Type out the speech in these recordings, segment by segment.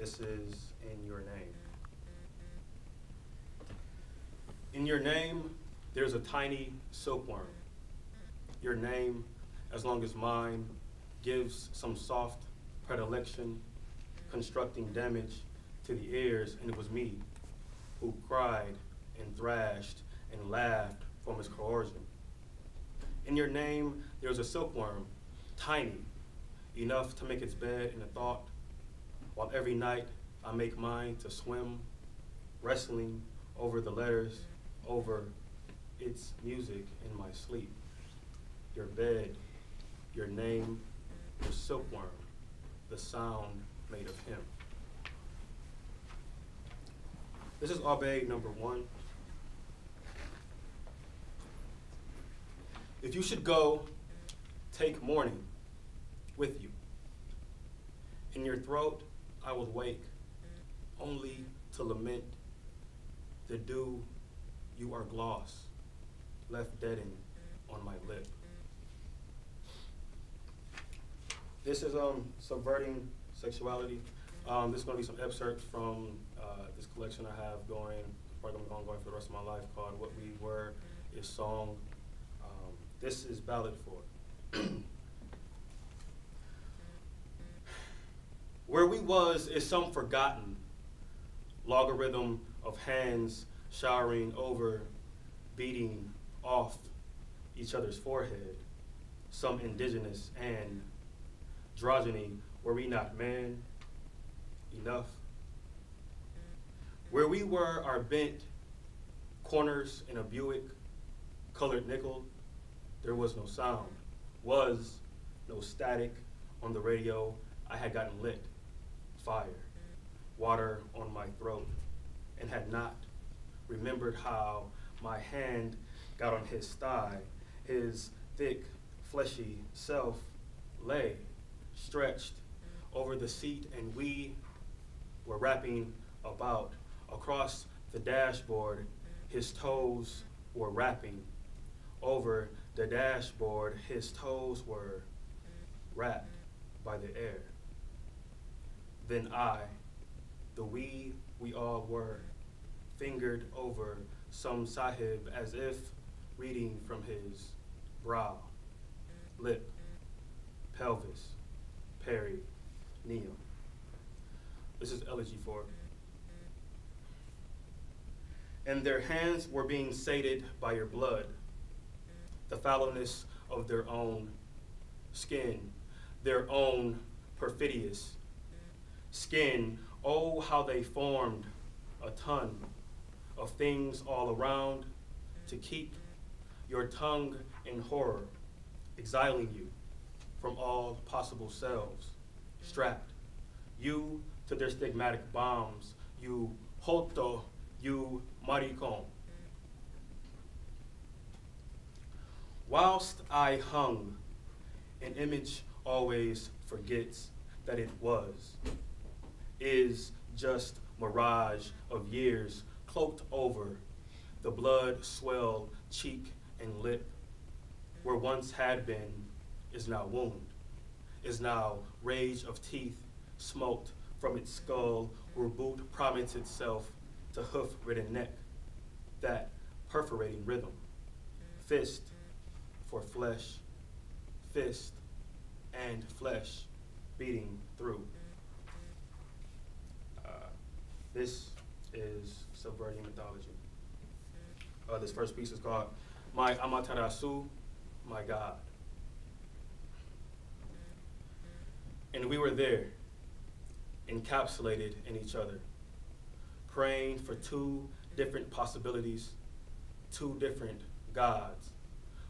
This is In Your Name. In your name, there's a tiny silkworm. Your name, as long as mine, gives some soft predilection, constructing damage to the ears, and it was me who cried and thrashed and laughed from its coercion. In your name, there's a silkworm, tiny, enough to make its bed in a thought, while every night I make mine to swim, wrestling over the letters, over its music in my sleep. Your bed, your name, your silkworm, the sound made of him. This is Abe number 1. If you should go, take morning with you. In your throat, I will wake, only to lament the dew you are gloss, left deadened on my lip. This is Subverting Sexuality. This is going to be some excerpts from this collection I have going, probably going to go for the rest of my life, called What We Were is Song. This is Ballad for. Where we was is some forgotten logarithm of hands showering over, beating off each other's forehead, some indigenous and androgyny. Were we not man enough? Where we were are bent corners in a Buick, colored nickel, there was no sound, was no static on the radio. I had gotten lit, fire, water on my throat, and had not remembered how my hand got on his thigh. His thick, fleshy self lay stretched over the seat, and we were wrapping about across the dashboard. His toes were wrapping over the dashboard. His toes were wrapped by the air. Then I, the we all were, fingered over some sahib as if reading from his brow, lip, pelvis, perineum. This is Elegy 4. And their hands were being sated by your blood, the fallowness of their own skin, their own perfidious skin. Oh, how they formed a ton of things all around to keep your tongue in horror, exiling you from all possible selves, strapped you to their stigmatic bombs, you joto, you maricon. Whilst I hung, an image always forgets that it was, is just mirage of years cloaked over the blood swelled cheek and lip. Where once had been is now wound, is now rage of teeth smoked from its skull, where boot promised itself to hoof-ridden neck, that perforating rhythm, fist for flesh, fist and flesh beating through. This is Subverting Mythology. This first piece is called My Amaterasu, My God. And we were there, encapsulated in each other, praying for two different possibilities, two different gods.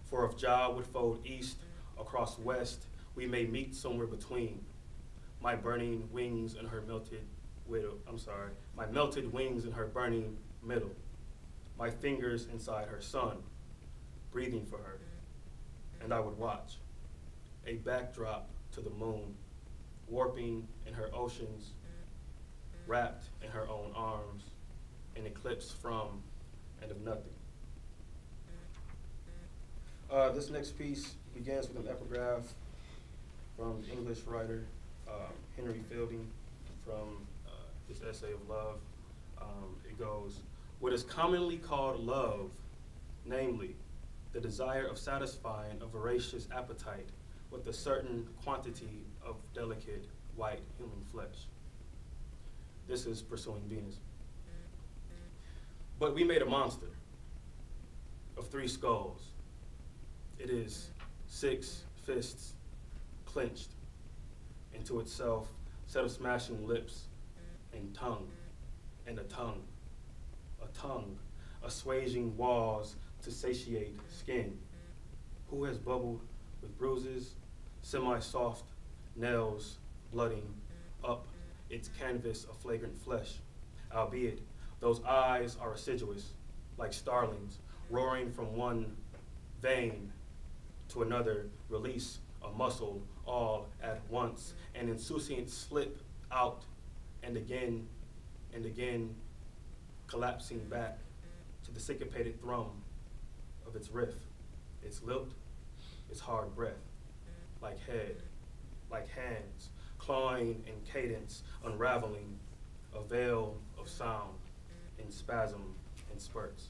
For if Jah would fold east across west, we may meet somewhere between. My burning wings and her melted my melted wings in her burning middle. My fingers inside her sun, breathing for her. And I would watch, a backdrop to the moon, warping in her oceans, wrapped in her own arms, an eclipse from and of nothing. This next piece begins with an epigraph from English writer Henry Fielding from this essay of love. It goes, what is commonly called love, namely, the desire of satisfying a voracious appetite with a certain quantity of delicate white human flesh. This is pursuing Venus. But we made a monster of 3 skulls. It is 6 fists clenched into itself, set of smashing lips and tongue, and a tongue, assuaging walls to satiate skin. Who has bubbled with bruises, semi-soft nails blooding up its canvas of flagrant flesh, albeit those eyes are assiduous, like starlings, roaring from one vein to another, release a muscle all at once, an insouciant slip out and again, collapsing back to the syncopated thrum of its riff, its lilt, its hard breath, like head, like hands, clawing in cadence, unraveling a veil of sound in spasm and spurts.